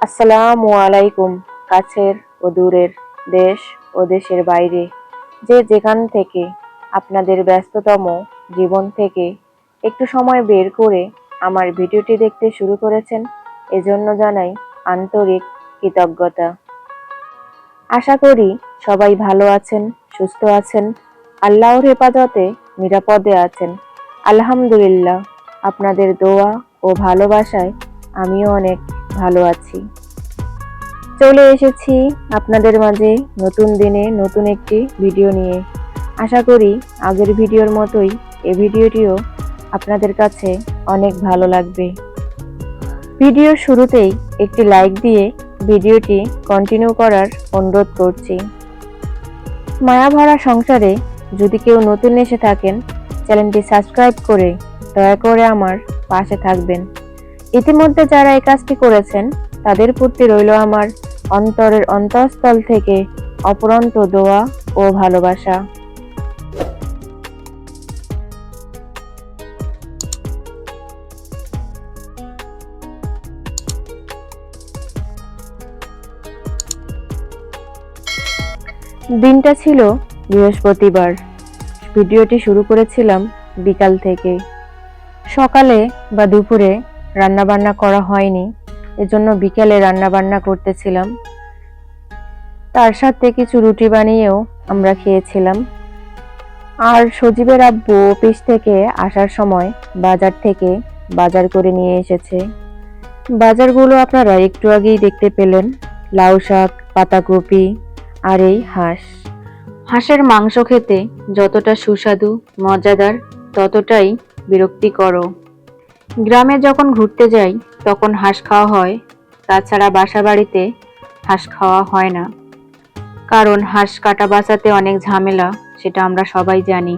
আসসালামু আলাইকুম। কাছের ও দূরের, দেশ ও দেশের বাইরে যে যেখান থেকে আপনাদের ব্যস্ততম জীবন থেকে একটু সময় বের করে আমার ভিডিওটি দেখতে শুরু করেছেন, এজন্য জানাই আন্তরিক কৃতজ্ঞতা। আশা করি সবাই ভালো আছেন, সুস্থ আছেন, আল্লাহর হেফাজতে নিরাপদে আছেন। আলহামদুলিল্লাহ, আপনাদের দোয়া ও ভালোবাসায় আমিও অনেক ভালো আছি। চলে এসেছি আপনাদের মাঝে নতুন দিনে নতুন একটি ভিডিও নিয়ে। আশা করি আগের ভিডিওর মতোই এই ভিডিওটিও আপনাদের কাছে অনেক ভালো লাগবে। ভিডিওর শুরুতেই একটি লাইক দিয়ে ভিডিওটি কন্টিনিউ করার অনুরোধ করছি। মায়াভরা সংসারে যদি কেউ নতুন এসে থাকেন, চ্যানেলটি সাবস্ক্রাইব করে দয়া করে আমার পাশে থাকবেন। ইতিমধ্যে যারা এই কাজটি করেছেন তাদের প্রতি রইল আমার অন্তরের অন্তঃস্থল থেকে অপরন্ত দোয়া ও ভালোবাসা। দিনটা ছিল বৃহস্পতিবার। ভিডিওটি শুরু করেছিলাম বিকাল থেকে। সকালে বা দুপুরে রান্নাবান্না করা হয়নি, এজন্য বিকেলে রান্নাবান্না করতেছিলাম। তার সাথে কিছু রুটি বানিয়েও আমরা খেয়েছিলাম। আর সজীবের আব্বু অফিস থেকে আসার সময় বাজার থেকে বাজার করে নিয়ে এসেছে। বাজারগুলো আপনারা একটু আগেই দেখতে পেলেন। লাউ শাক, পাতাকপি আর এই হাঁস। হাঁসের মাংস খেতে যতটা সুস্বাদু মজাদার, ততটাই বিরক্তিকরও। গ্রামে যখন ঘুরতে যাই তখন হাঁস খাওয়া হয়, তাছাড়া বাসা বাড়িতে হাঁস খাওয়া হয় না। কারণ হাঁস কাটা বাঁচাতে অনেক ঝামেলা, সেটা আমরা সবাই জানি।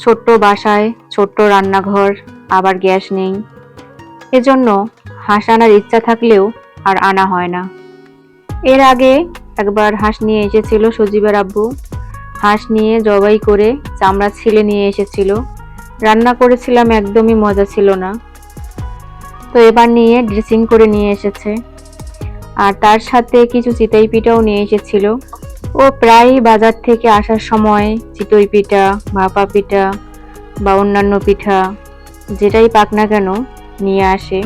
ছোট্ট বাসায় ছোট্ট রান্নাঘর, আবার গ্যাস নেই, এজন্য হাঁস আনার ইচ্ছা থাকলেও আর আনা হয় না। এর আগে একবার হাঁস নিয়ে এসেছিল সজীবের আব্বু। হাঁস নিয়ে জবাই করে চামড়া ছিলে নিয়ে এসেছিল। রান্না করেছিলাম, একদমই মজা ছিল না। তো এবার নিয়ে ড্রেসিং করে নিয়ে এসেছে। আর তার সাথে কিছু চিতই পিঠাও নিয়ে এসেছিল। ও প্রায় বাজার থেকে আসার সময় চিতই পিঠা, ভাপা পিঠা বা অন্যান্য পিঠা যেটাই পাক না কেন নিয়ে আসে।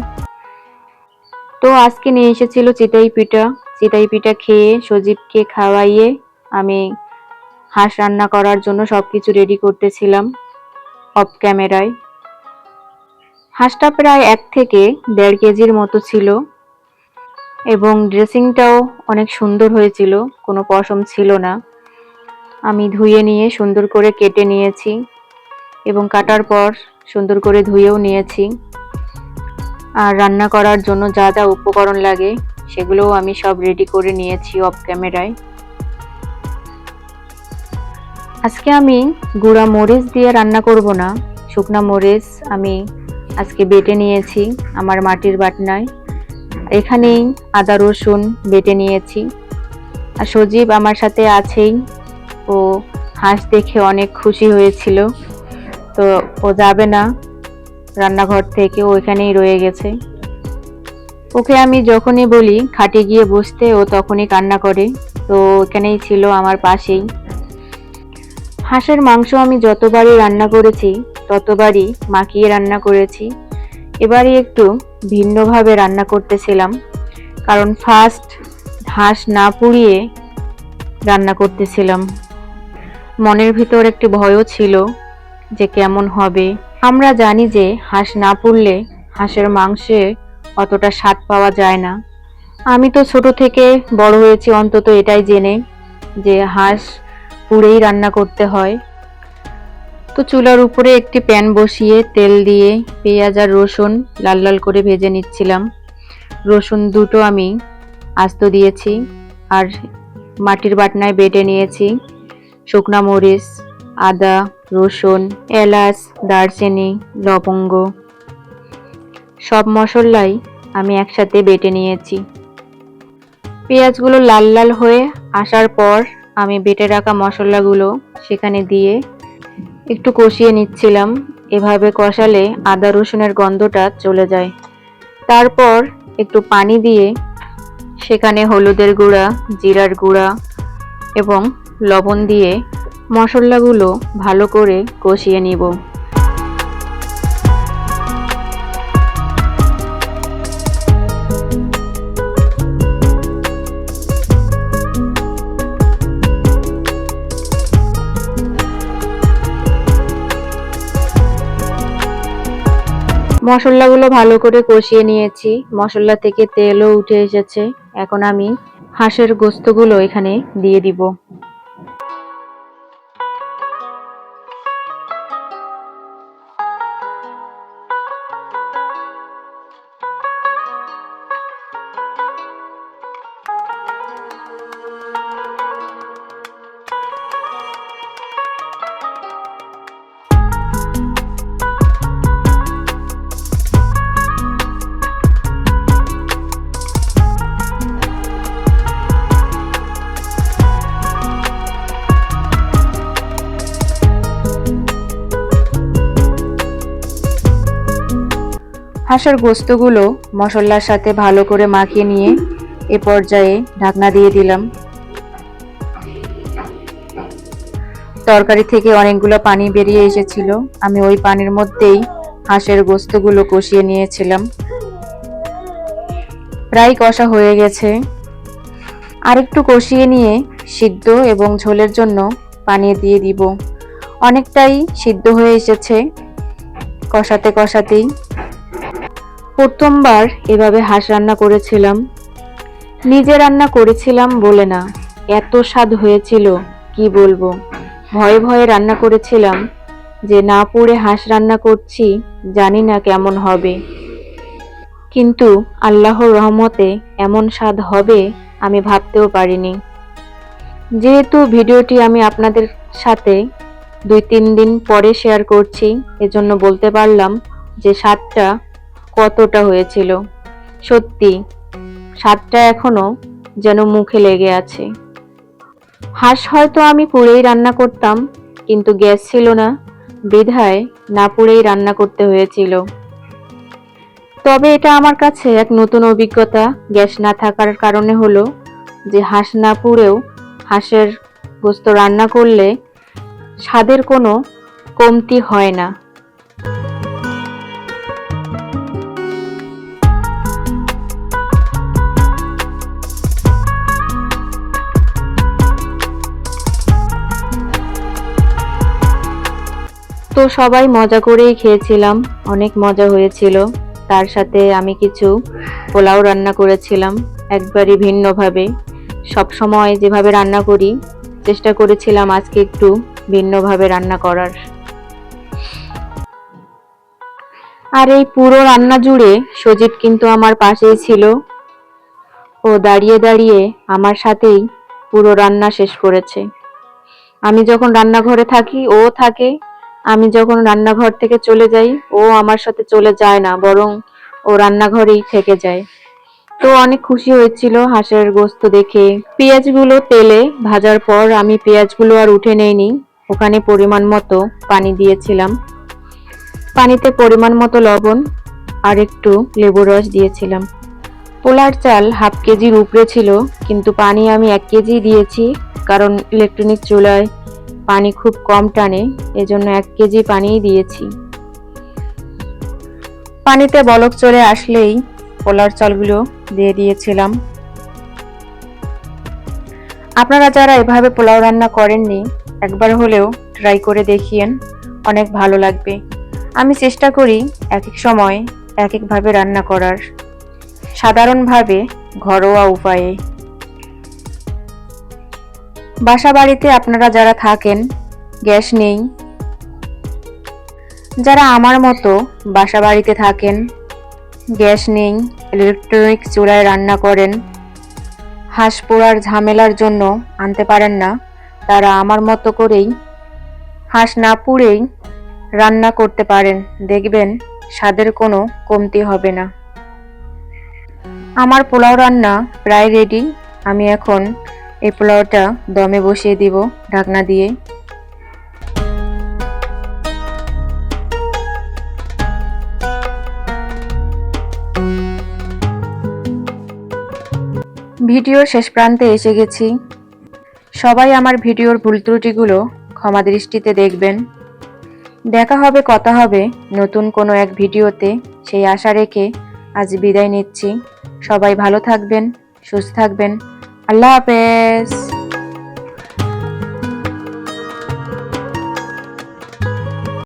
তো আজকে নিয়ে এসেছিল চিতই পিঠা। চিতই পিঠা খেয়ে সজীবকে খাওয়াইয়ে আমি হাঁস রান্না করার জন্য সবকিছু রেডি করতেছিলাম অফ ক্যামেরায়। হাঁসটা প্রায় 1 থেকে 1.5 কেজির মতো ছিল এবং ড্রেসিংটাও অনেক সুন্দর হয়েছিল, কোনো পশম ছিল না। আমি ধুয়ে নিয়ে সুন্দর করে কেটে নিয়েছি এবং কাটার পর সুন্দর করে ধুয়েও নিয়েছি। আর রান্না করার জন্য যা যা উপকরণ লাগে সেগুলোও আমি সব রেডি করে নিয়েছি অফ ক্যামেরায়। আজকে আমি গুঁড়া মরিচ দিয়ে রান্না করব না, শুকনা মরিচ আমি আজকে বেটে নিয়েছি আমার মাটির বাটনায়। এখানেই আদা রসুন বেটে নিয়েছি। আর সজীব আমার সাথে আছেই, ও হাঁস দেখে অনেক খুশি হয়েছিল। তো ও যাবে না রান্নাঘর থেকে, ও এখানেই রয়ে গেছে। ওকে আমি যখনই বলি খাটে গিয়ে বসতে, ও তখনই কান্না করে। তো এখানেই ছিল আমার পাশেই। হাঁসের মাংস আমি যতবারই রান্না করেছি ততবারই মাখিয়ে রান্না করেছি। এবারই একটু ভিন্নভাবে রান্না করতেছিলাম, কারণ ফার্স্ট হাঁস না পুড়িয়ে রান্না করতেছিলাম। মনের ভিতর একটি ভয়ও ছিল যে কেমন হবে। আমরা জানি যে হাঁস না পুড়লে হাঁসের মাংসে অতটা স্বাদ পাওয়া যায় না। আমি তো ছোট থেকে বড় হয়েছি অন্তত এটাই জেনে যে হাঁস পুড়েই রান্না করতে হয়। তো চুলার উপরে একটি প্যান বসিয়ে তেল দিয়ে পেঁয়াজ আর রসুন লাল লাল করে ভেজে নিচ্ছিলাম। রসুন দুটো আমি আস্ত দিয়েছি আর মাটির বাটনায় বেটে নিয়েছি শুকনা মরিচ, আদা, রসুন, এলাচ, দারচিনি, লবঙ্গ, সব মশলাই আমি একসাথে বেটে নিয়েছি। পেঁয়াজগুলো লাল লাল হয়ে আসার পর আমি বেটে রাখা মশলাগুলো সেখানে দিয়ে একটু কষিয়ে নিচ্ছিলাম। এভাবে কষালে আদা রসুনের গন্ধটা চলে যায়। তারপর একটু পানি দিয়ে সেখানে হলুদের গুঁড়া, জিরার গুঁড়া এবং লবণ দিয়ে মশলাগুলো ভালো করে কষিয়ে নিব। মশলাগুলো ভালো করে কষিয়ে নিয়েছি, মশলা থেকে তেলও উঠে এসেছে। এখন আমি হাঁসের গোস্তগুলো এখানে দিয়ে দিব। হাঁসের গোস্তগুলো মশলার সাথে ভালো করে মাখিয়ে নিয়ে এ পর্যায়ে ঢাকনা দিয়ে দিলাম। তরকারি থেকে অনেকগুলো পানি বেরিয়ে এসেছিল, আমি ওই পানির মধ্যেই হাঁসের গোস্তগুলো কষিয়ে নিয়েছিলাম। প্রায় কষা হয়ে গেছে, আরেকটু কষিয়ে নিয়ে সিদ্ধ এবং ঝোলের জন্য পানি দিয়ে দিব। অনেকটাই সিদ্ধ হয়ে এসেছে কষাতে কষাতেই। প্রথমবার এভাবে হাঁস রান্না করেছিলাম, নিজে রান্না করেছিলাম বলে না, এত স্বাদ হয়েছিল কি বলবো। ভয়ে ভয়ে রান্না করেছিলাম যে না পুড়ে হাঁস রান্না করছি, জানি না কেমন হবে, কিন্তু আল্লাহর রহমতে এমন স্বাদ হবে আমি ভাবতেও পারিনি। যেহেতু ভিডিওটি আমি আপনাদের সাথে 2-3 দিন পরে শেয়ার করছি, এজন্য বলতে পারলাম যে স্বাদটা কতটা হয়েছিল। সত্যি স্বাদটা এখনো যেন মুখে লেগে আছে। হাঁস হয়তো আমি পুড়েই রান্না করতাম, কিন্তু গ্যাস ছিল না বিধায় না পুড়েই রান্না করতে হয়েছিল। তবে এটা আমার কাছে এক নতুন অভিজ্ঞতা। গ্যাস না থাকার কারণে হলো যে হাঁস না পুড়েও হাঁসের গোস্ত রান্না করলে স্বাদের কোনো কমতি হয় না। তো সবাই মজা করেই খেয়েছিলাম, অনেক মজা হয়েছিল। তার সাথে আমি কিছু পোলাও রান্না করেছিলাম একবারই ভিন্নভাবে। সব সময় যেভাবে রান্না করি চেষ্টা করেছিলাম আজকে একটু ভিন্নভাবে রান্না করার। আর এই পুরো রান্না জুড়ে সজীব কিন্তু আমার পাশেই ছিল, ও দাঁড়িয়ে দাঁড়িয়ে আমার সাথেই পুরো রান্না শেষ করেছে। আমি যখন রান্নাঘরে থাকি ও থাকে, আমি যখন রান্নাঘর থেকে চলে যাই ও আমার সাথে চলে যায় না, বরং ও রান্নাঘরেই থেকে যায়। তো অনেক খুশি হয়েছিল হাঁসের গোস্ত দেখে। পেঁয়াজগুলো তেলে ভাজার পর আমি পেঁয়াজগুলো আর উঠে নেইনি, ওখানে পরিমাণ মতো পানি দিয়েছিলাম। পানিতে পরিমাণ মতো লবণ আর একটু লেবুর রস দিয়েছিলাম। পোলার চাল 1/2 কেজির উপরে ছিল, কিন্তু পানি আমি 1 কেজি দিয়েছি, কারণ ইলেকট্রনিক চুলায় পানি খুব কম টানে, এজন্য 1 কেজি পানিই দিয়েছি। পানিতে বলক চলে আসলেই পোলার চালগুলো দিয়ে দিয়েছিলাম। আপনারা যারা এভাবে পোলাও রান্না করেননি, একবার হলেও ট্রাই করে দেখিয়েন, অনেক ভালো লাগবে। আমি চেষ্টা করি এক এক সময় এক একভাবে রান্না করার, সাধারণভাবে ঘরোয়া উপায়ে। বাসা বাড়িতে আপনারা যারা থাকেন, গ্যাস নেই, যারা আমার মতো বাসা বাড়িতে থাকেন, গ্যাস নেই, ইলেকট্রনিক চুলায় রান্না করেন, হাঁস পোড়ার ঝামেলার জন্য আনতে পারেন না, তারা আমার মতো করেই হাঁস না পুড়েই রান্না করতে পারেন, দেখবেন স্বাদের কোনো কমতি হবে না। আমার পোলাও রান্না প্রায় রেডি। আমি এখন এই পোলাওটা দমে বসিয়ে দিব ঢাকনা দিয়ে। ভিডিওর শেষ প্রান্তে এসে গেছি। সবাই আমার ভিডিওর ভুল ত্রুটিগুলো ক্ষমা দৃষ্টিতে দেখবেন। দেখা হবে, কথা হবে নতুন কোনো এক ভিডিওতে, সেই আশা রেখে আজ বিদায় নিচ্ছি। সবাই ভালো থাকবেন, সুস্থ থাকবেন। আল্লাহ হাফেজ।